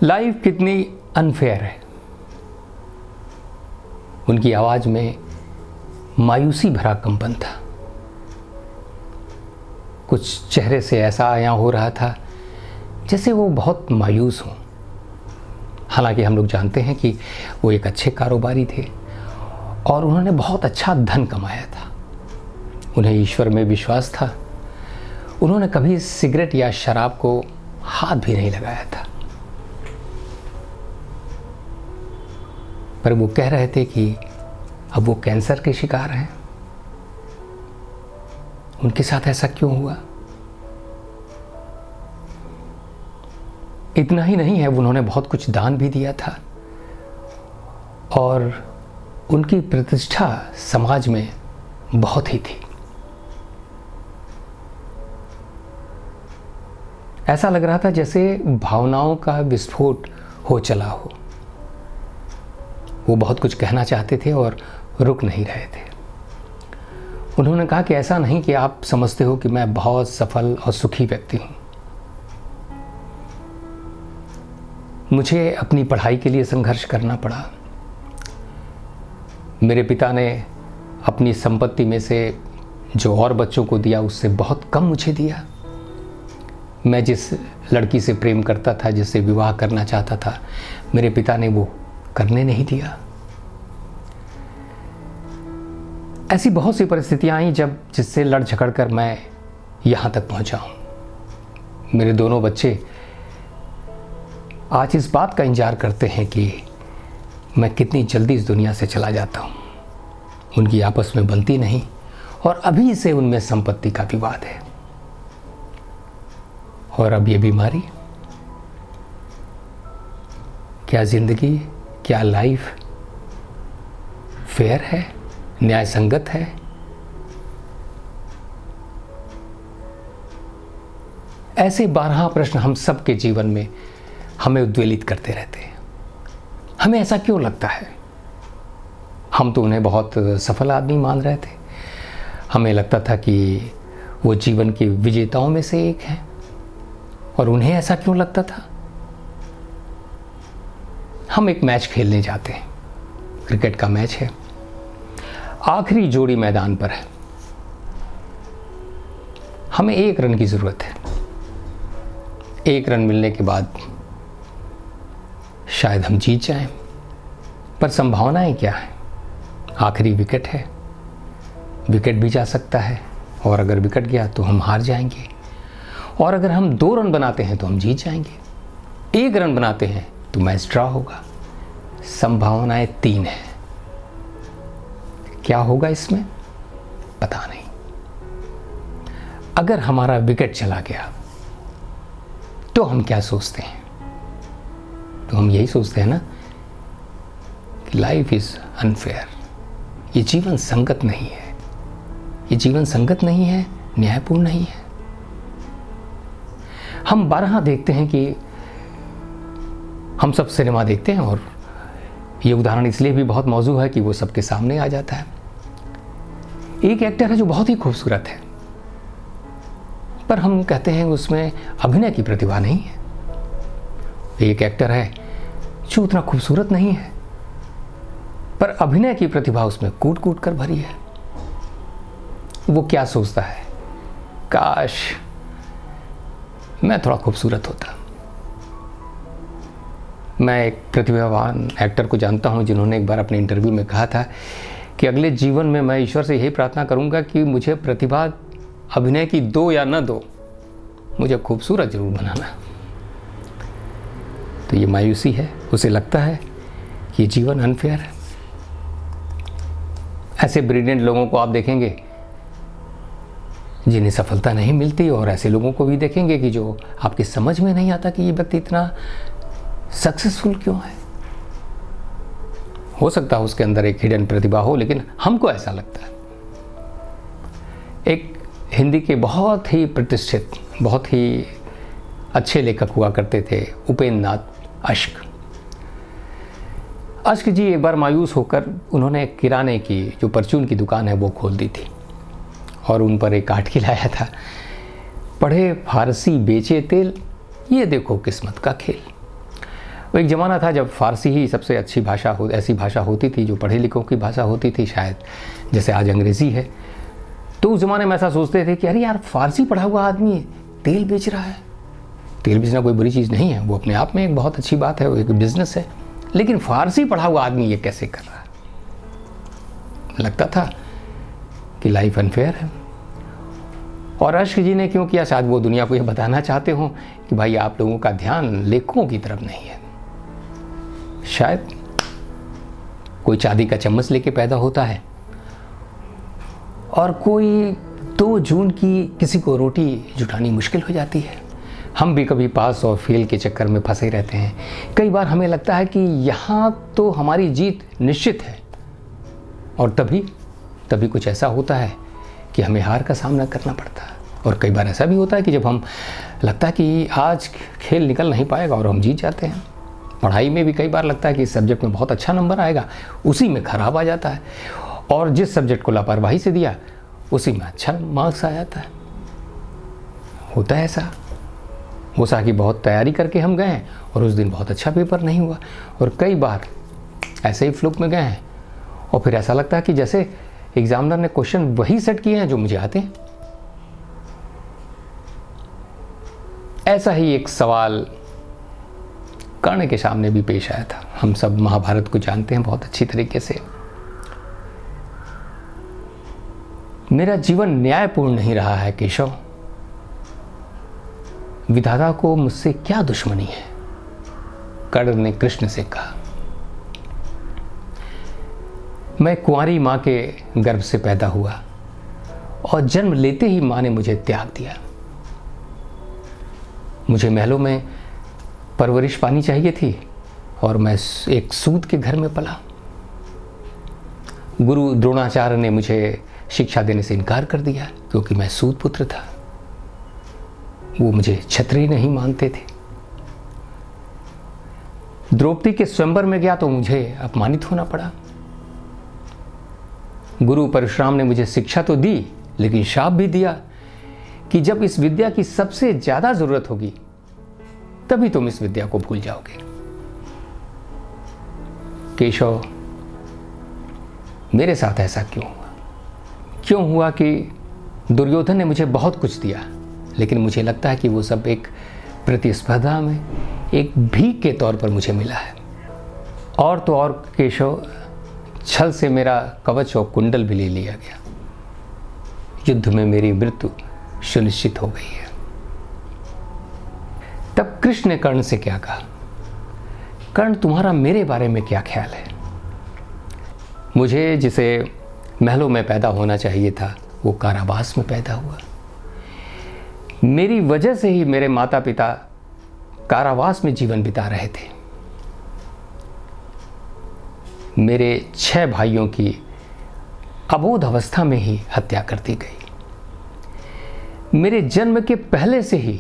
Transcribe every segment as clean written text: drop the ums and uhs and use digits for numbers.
Life कितनी unfair है। उनकी आवाज़ में मायूसी भरा कंपन था। कुछ चेहरे से ऐसा आया हो रहा था जैसे वो बहुत मायूस हों। हालांकि हम लोग जानते हैं कि वो एक अच्छे कारोबारी थे और उन्होंने बहुत अच्छा धन कमाया था। उन्हें ईश्वर में विश्वास था। उन्होंने कभी सिगरेट या शराब को हाथ भी नहीं लगाया था। पर वो कह रहे थे कि अब वो कैंसर के शिकार हैं। उनके साथ ऐसा क्यों हुआ? इतना ही नहीं है, उन्होंने बहुत कुछ दान भी दिया था और उनकी प्रतिष्ठा समाज में बहुत ही थी। ऐसा लग रहा था जैसे भावनाओं का विस्फोट हो चला हो। वो बहुत कुछ कहना चाहते थे और रुक नहीं रहे थे। उन्होंने कहा कि ऐसा नहीं कि आप समझते हो कि मैं बहुत सफल और सुखी व्यक्ति हूं। मुझे अपनी पढ़ाई के लिए संघर्ष करना पड़ा। मेरे पिता ने अपनी संपत्ति में से जो और बच्चों को दिया उससे बहुत कम मुझे दिया। मैं जिस लड़की से प्रेम करता था, जिससे विवाह करना चाहता था, मेरे पिता ने वो करने नहीं दिया। ऐसी बहुत सी परिस्थितियां आई जिससे लड़ झगड़ कर मैं यहां तक पहुंचा हूं। मेरे दोनों बच्चे आज इस बात का इंतजार करते हैं कि मैं कितनी जल्दी इस दुनिया से चला जाता हूं। उनकी आपस में बनती नहीं और अभी से उनमें संपत्ति का विवाद है। और अब ये बीमारी, क्या जिंदगी, क्या लाइफ फेयर है, न्याय संगत है? ऐसे 12 प्रश्न हम सबके जीवन में हमें उद्वेलित करते रहते हैं। हमें ऐसा क्यों लगता है? हम तो उन्हें बहुत सफल आदमी मान रहे थे। हमें लगता था कि वो जीवन के विजेताओं में से एक हैं, और उन्हें ऐसा क्यों लगता था? हम एक मैच खेलने जाते हैं, क्रिकेट का मैच है, आखिरी जोड़ी मैदान पर है। हमें 1 रन की जरूरत है। 1 रन मिलने के बाद शायद हम जीत जाएं, पर संभावनाएं क्या है? आखिरी विकेट है, विकेट भी जा सकता है, और अगर विकेट गया तो हम हार जाएंगे, और अगर हम 2 रन बनाते हैं तो हम जीत जाएंगे। 1 रन बनाते हैं तो मैच ड्रॉ होगा। संभावनाएं 3 हैं। क्या होगा इसमें? पता नहीं। अगर हमारा विकेट चला गया तो हम क्या सोचते हैं? तो हम यही सोचते हैं ना कि लाइफ इज अनफेयर। ये जीवन संगत नहीं है। ये जीवन संगत नहीं है, न्यायपूर्ण नहीं है। हम 12 देखते हैं कि हम सब सिनेमा देखते हैं, और ये उदाहरण इसलिए भी बहुत मौजू है कि वो सबके सामने आ जाता है। एक एक्टर है जो बहुत ही खूबसूरत है, पर हम कहते हैं उसमें अभिनय की प्रतिभा नहीं है। एक एक्टर है जो उतना खूबसूरत नहीं है, पर अभिनय की प्रतिभा उसमें कूट कूट कर भरी है। वो क्या सोचता है? काश मैं थोड़ा खूबसूरत होता। मैं एक प्रतिभावान एक्टर को जानता हूं जिन्होंने एक बार अपने इंटरव्यू में कहा था कि अगले जीवन में मैं ईश्वर से यही प्रार्थना करूंगा कि मुझे प्रतिभा अभिनय की दो या न दो, मुझे खूबसूरत जरूर बनाना। तो ये मायूसी है। उसे लगता है कि जीवन अनफेयर है। ऐसे ब्रिलियंट लोगों को आप देखेंगे जिन्हें सफलता नहीं मिलती, और ऐसे लोगों को भी देखेंगे कि जो आपकी समझ में नहीं आता कि ये व्यक्ति इतना सक्सेसफुल क्यों है। हो सकता है उसके अंदर एक हिडन प्रतिभा हो, लेकिन हमको ऐसा लगता है। एक हिंदी के बहुत ही प्रतिष्ठित, बहुत ही अच्छे लेखक हुआ करते थे, उपेंद्र नाथ अश्क। अश्क जी एक बार मायूस होकर उन्होंने किराने की जो परचून की दुकान है वो खोल दी थी, और उन पर एक आर्टिकल आया था, पढ़े फारसी बेचे तेल, ये देखो किस्मत का खेल। वो एक ज़माना था जब फ़ारसी ही सबसे अच्छी भाषा ऐसी भाषा होती थी जो पढ़े लिखों की भाषा होती थी, शायद जैसे आज अंग्रेज़ी है। तो उस ज़माने में ऐसा सोचते थे कि अरे यार, फ़ारसी पढ़ा हुआ आदमी तेल बेच रहा है। तेल बेचना कोई बुरी चीज़ नहीं है, वो अपने आप में एक बहुत अच्छी बात है, वो एक बिज़नेस है। लेकिन फ़ारसी पढ़ा हुआ आदमी ये कैसे कर रहा है? लगता था कि लाइफ अनफेयर है। और अश्क जी ने क्यों किया? शायद वो दुनिया को ये बताना चाहते हों कि भाई आप लोगों का ध्यान लेखकों की तरफ नहीं है। शायद कोई चांदी का चम्मच लेके पैदा होता है और कोई 2 जून की किसी को रोटी जुटानी मुश्किल हो जाती है। हम भी कभी पास और फेल के चक्कर में फंसे रहते हैं। कई बार हमें लगता है कि यहाँ तो हमारी जीत निश्चित है, और तभी कुछ ऐसा होता है कि हमें हार का सामना करना पड़ता है। और कई बार ऐसा भी होता है कि जब हम लगता है कि आज खेल निकल नहीं पाएगा और हम जीत जाते हैं। पढ़ाई में भी कई बार लगता है कि इस सब्जेक्ट में बहुत अच्छा नंबर आएगा, उसी में खराब आ जाता है। और जिस सब्जेक्ट को लापरवाही से दिया उसी में अच्छा मार्क्स आ जाता है। होता है ऐसा। हो सा कि बहुत तैयारी करके हम गए हैं और उस दिन बहुत अच्छा पेपर नहीं हुआ। और कई बार ऐसे ही फ्लुक में गए हैं और फिर ऐसा लगता है कि जैसे एग्जामिनर ने क्वेश्चन वही सेट किए हैं जो मुझे आते हैं। ऐसा ही एक सवाल कर्ण के सामने भी पेश आया था। हम सब महाभारत को जानते हैं बहुत अच्छी तरीके से। मेरा जीवन न्यायपूर्ण नहीं रहा है केशव। विधाता को मुझसे क्या दुश्मनी है? कर्ण ने कृष्ण से कहा। मैं कुंवारी मां के गर्भ से पैदा हुआ और जन्म लेते ही मां ने मुझे त्याग दिया। मुझे महलों में परवरिश पानी चाहिए थी और मैं एक सूत के घर में पला। गुरु द्रोणाचार्य ने मुझे शिक्षा देने से इनकार कर दिया क्योंकि मैं सूत पुत्र था। वो मुझे क्षत्रिय नहीं मानते थे। द्रौपदी के स्वयंवर में गया तो मुझे अपमानित होना पड़ा। गुरु परशुराम ने मुझे शिक्षा तो दी लेकिन शाप भी दिया कि जब इस विद्या की सबसे ज्यादा जरूरत होगी तभी तुम इस विद्या को भूल जाओगे। केशव, मेरे साथ ऐसा क्यों हुआ? क्यों हुआ कि दुर्योधन ने मुझे बहुत कुछ दिया लेकिन मुझे लगता है कि वो सब एक प्रतिस्पर्धा में एक भीख के तौर पर मुझे मिला है। और तो और केशव, छल से मेरा कवच और कुंडल भी ले लिया गया। युद्ध में मेरी मृत्यु सुनिश्चित हो गई है। तब कृष्ण ने कर्ण से क्या कहा? कर्ण, तुम्हारा मेरे बारे में क्या ख्याल है? मुझे जिसे महलों में पैदा होना चाहिए था वो कारावास में पैदा हुआ। मेरी वजह से ही मेरे माता पिता कारावास में जीवन बिता रहे थे। मेरे 6 भाइयों की अबोध अवस्था में ही हत्या कर दी गई। मेरे जन्म के पहले से ही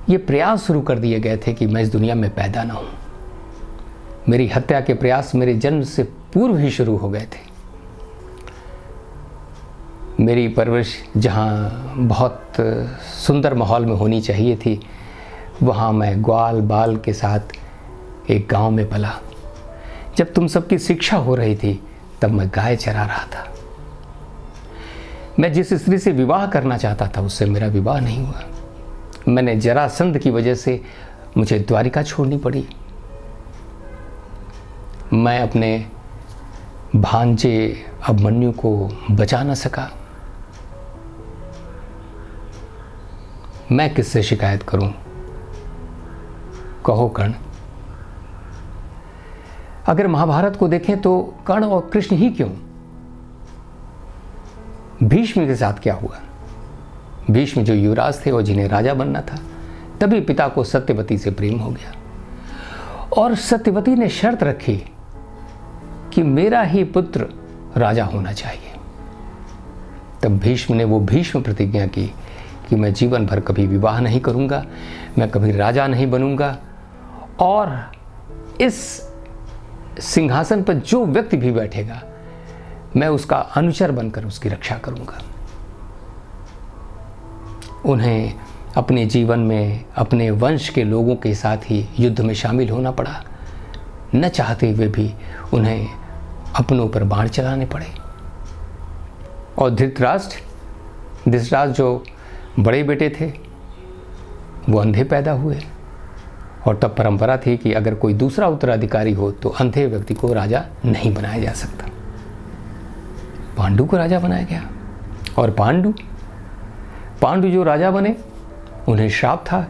ये प्रयास शुरू कर दिए गए थे कि मैं इस दुनिया में पैदा ना हूं। मेरी हत्या के प्रयास मेरे जन्म से पूर्व ही शुरू हो गए थे। मेरी परवरिश जहाँ बहुत सुंदर माहौल में होनी चाहिए थी वहाँ मैं ग्वाल बाल के साथ एक गांव में पला। जब तुम सबकी शिक्षा हो रही थी तब मैं गाय चरा रहा था। मैं जिस स्त्री से विवाह करना चाहता था उससे मेरा विवाह नहीं हुआ। मैंने जरासंध की वजह से मुझे द्वारिका छोड़नी पड़ी। मैं अपने भांजे अभिमन्यु को बचा न सका। मैं किससे शिकायत करूं? कहो कर्ण। अगर महाभारत को देखें तो कर्ण और कृष्ण ही क्यों? भीष्म के साथ क्या हुआ? भीष्म जो युवराज थे और जिन्हें राजा बनना था, तभी पिता को सत्यवती से प्रेम हो गया और सत्यवती ने शर्त रखी कि मेरा ही पुत्र राजा होना चाहिए। तब भीष्म ने वो भीष्म प्रतिज्ञा की कि मैं जीवन भर कभी विवाह नहीं करूंगा, मैं कभी राजा नहीं बनूंगा और इस सिंहासन पर जो व्यक्ति भी बैठेगा मैं उसका अनुचर बनकर उसकी रक्षा करूंगा। उन्हें अपने जीवन में अपने वंश के लोगों के साथ ही युद्ध में शामिल होना पड़ा। न चाहते हुए भी उन्हें अपनों पर बाण चलाने पड़े। और धृतराष्ट्र जो बड़े बेटे थे वो अंधे पैदा हुए, और तब परंपरा थी कि अगर कोई दूसरा उत्तराधिकारी हो तो अंधे व्यक्ति को राजा नहीं बनाया जा सकता। पांडु को राजा बनाया गया, और पांडु जो राजा बने, उन्हें श्राप था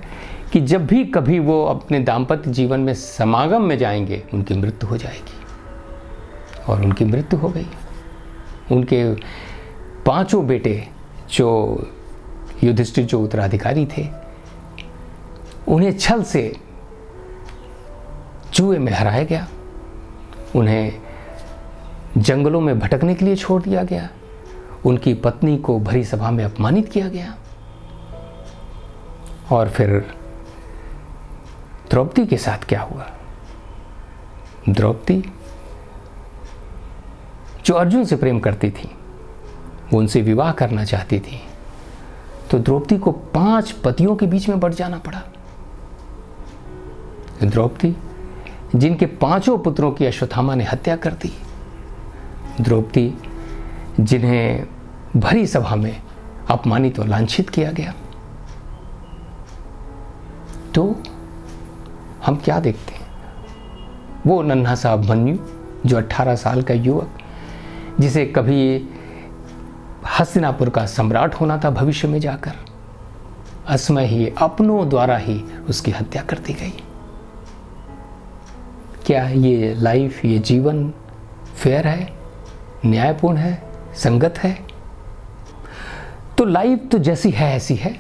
कि जब भी कभी वो अपने दाम्पत्य जीवन में समागम में जाएंगे उनकी मृत्यु हो जाएगी, और उनकी मृत्यु हो गई। उनके 5 बेटे जो युधिष्ठिर जो उत्तराधिकारी थे, उन्हें छल से जुए में हराया गया, उन्हें जंगलों में भटकने के लिए छोड़ दिया गया, उनकी पत्नी को भरी सभा में अपमानित किया गया। और फिर द्रौपदी के साथ क्या हुआ? द्रौपदी जो अर्जुन से प्रेम करती थी, वो उनसे विवाह करना चाहती थी, तो द्रौपदी को 5 पतियों के बीच में बढ़ जाना पड़ा। द्रौपदी जिनके 5 पुत्रों की अश्वत्थामा ने हत्या कर दी, द्रौपदी जिन्हें भरी सभा में अपमानित और लांछित किया गया। तो हम क्या देखते हैं? वो नन्हा सा अभिमन्यु जो 18 साल का युवक, जिसे कभी हस्तिनापुर का सम्राट होना था भविष्य में जाकर, असमय ही अपनों द्वारा ही उसकी हत्या कर दी गई। क्या ये लाइफ, ये जीवन फेयर है, न्यायपूर्ण है, संगत है? तो लाइफ तो जैसी है ऐसी है।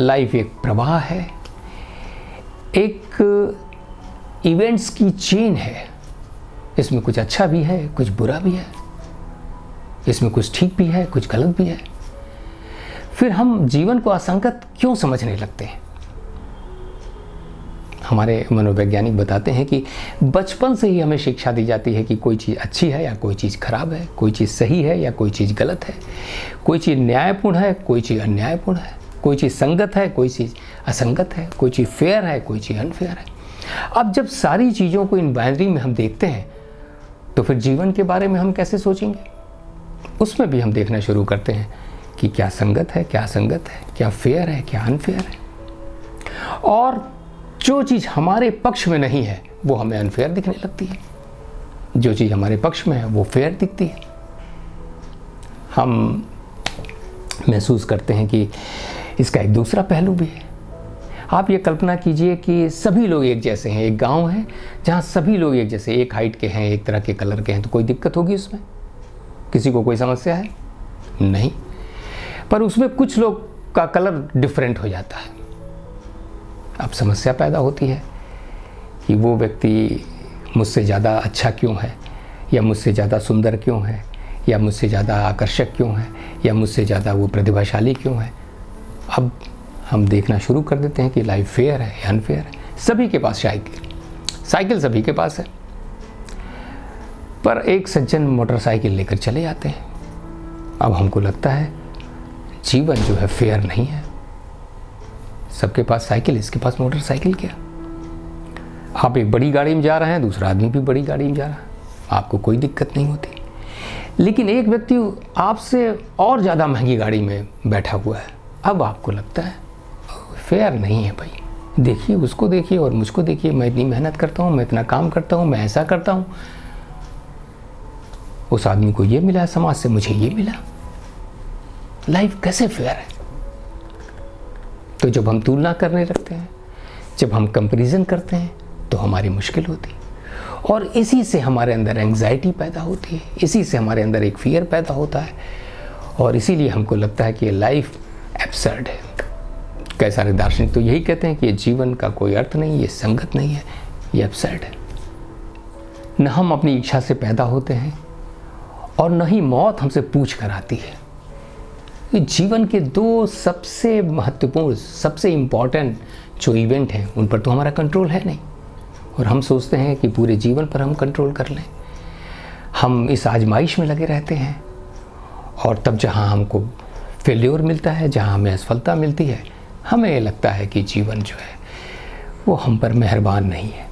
लाइफ एक प्रवाह है, एक इवेंट्स की चेन है। इसमें कुछ अच्छा भी है, कुछ बुरा भी है, इसमें कुछ ठीक भी है, कुछ गलत भी है। फिर हम जीवन को असंगत क्यों समझने लगते हैं? हमारे मनोवैज्ञानिक बताते हैं कि बचपन से ही हमें शिक्षा दी जाती है कि कोई चीज़ अच्छी है या कोई चीज़ खराब है, कोई चीज़ सही है या कोई चीज़ गलत है, कोई चीज़ न्यायपूर्ण है, कोई चीज़ अन्यायपूर्ण है, कोई चीज़ संगत है, कोई चीज़ असंगत है, कोई चीज़ फेयर है, कोई चीज़ अनफेयर है। अब जब सारी चीज़ों को इन बाइनरी में हम देखते हैं, तो फिर जीवन के बारे में हम कैसे सोचेंगे? उसमें भी हम देखना शुरू करते हैं कि क्या संगत है, क्या असंगत है, क्या फेयर है, क्या अनफेयर है। और जो चीज़ हमारे पक्ष में नहीं है वो हमें अनफेयर दिखने लगती है, जो चीज़ हमारे पक्ष में है वो फेयर दिखती है। हम महसूस करते हैं कि इसका एक दूसरा पहलू भी है। आप ये कल्पना कीजिए कि सभी लोग एक जैसे हैं, एक गांव है जहाँ सभी लोग एक जैसे, एक हाइट के हैं, एक तरह के कलर के हैं, तो कोई दिक्कत होगी उसमें? किसी को कोई समस्या है? नहीं। पर उसमें कुछ लोग का कलर डिफरेंट हो जाता है। अब समस्या पैदा होती है कि वो व्यक्ति मुझसे ज़्यादा अच्छा क्यों है, या मुझसे ज़्यादा सुंदर क्यों है, या मुझसे ज़्यादा आकर्षक क्यों है, या मुझसे ज़्यादा वो प्रतिभाशाली क्यों है। अब हम देखना शुरू कर देते हैं कि लाइफ फेयर है या अनफेयर है। सभी के पास साइकिल सभी के पास है, पर एक सज्जन मोटरसाइकिल लेकर चले जाते हैं। अब हमको लगता है जीवन जो है फेयर नहीं है। सबके पास साइकिल, इसके पास मोटरसाइकिल क्या? आप एक बड़ी गाड़ी में जा रहे हैं, दूसरा आदमी भी बड़ी गाड़ी में जा रहा है, आपको कोई दिक्कत नहीं होती। लेकिन एक व्यक्ति आपसे और ज़्यादा महंगी गाड़ी में बैठा हुआ है, अब आपको लगता है फेयर नहीं है भाई। देखिए उसको देखिए और मुझको देखिए, मैं इतनी मेहनत करता हूँ, मैं इतना काम करता हूँ, मैं ऐसा करता हूँ, उस आदमी को ये मिला, समाज से मुझे ये मिला। लाइफ कैसे फेयर है? तो जब हम तुलना करने लगते हैं, जब हम कंपैरिजन करते हैं, तो हमारी मुश्किल होती है, और इसी से हमारे अंदर एंग्जाइटी पैदा होती है, इसी से हमारे अंदर एक फियर पैदा होता है, और इसीलिए हमको लगता है कि लाइफ एब्सर्ड है। कई सारे दार्शनिक तो यही कहते हैं कि ये जीवन का कोई अर्थ नहीं, ये संगत नहीं है, ये एब्सर्ड है। न हम अपनी इच्छा से पैदा होते हैं और न ही मौत हमसे पूछ कर आती है। ये जीवन के 2 सबसे महत्वपूर्ण, सबसे इम्पॉर्टेंट जो इवेंट हैं, उन पर तो हमारा कंट्रोल है नहीं, और हम सोचते हैं कि पूरे जीवन पर हम कंट्रोल कर लें। हम इस आजमाइश में लगे रहते हैं, और तब जहाँ हमको फेल्योर मिलता है, जहाँ हमें असफलता मिलती है, हमें लगता है कि जीवन जो है वो हम पर मेहरबान नहीं है,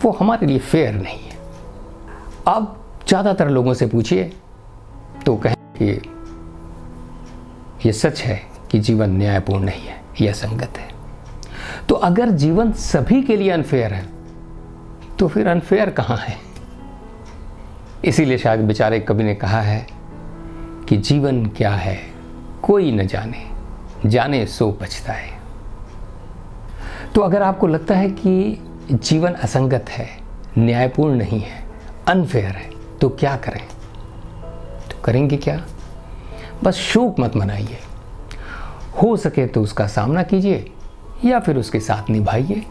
वो हमारे लिए फेयर नहीं है। आप ज़्यादातर लोगों से पूछिए तो कहें कि ये सच है कि जीवन न्यायपूर्ण नहीं है, यह संगत है। तो अगर जीवन सभी के लिए अनफेयर है तो फिर अनफेयर कहाँ है? इसीलिए शायद बेचारे कवि ने कहा है कि जीवन क्या है कोई न जाने, जाने सो पछताए। तो अगर आपको लगता है कि जीवन असंगत है, न्यायपूर्ण नहीं है, अनफेयर है, तो क्या करें? तो करेंगे क्या? बस शोक मत मनाइए, हो सके तो उसका सामना कीजिए या फिर उसके साथ निभाइए,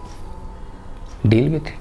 डील विथ इट।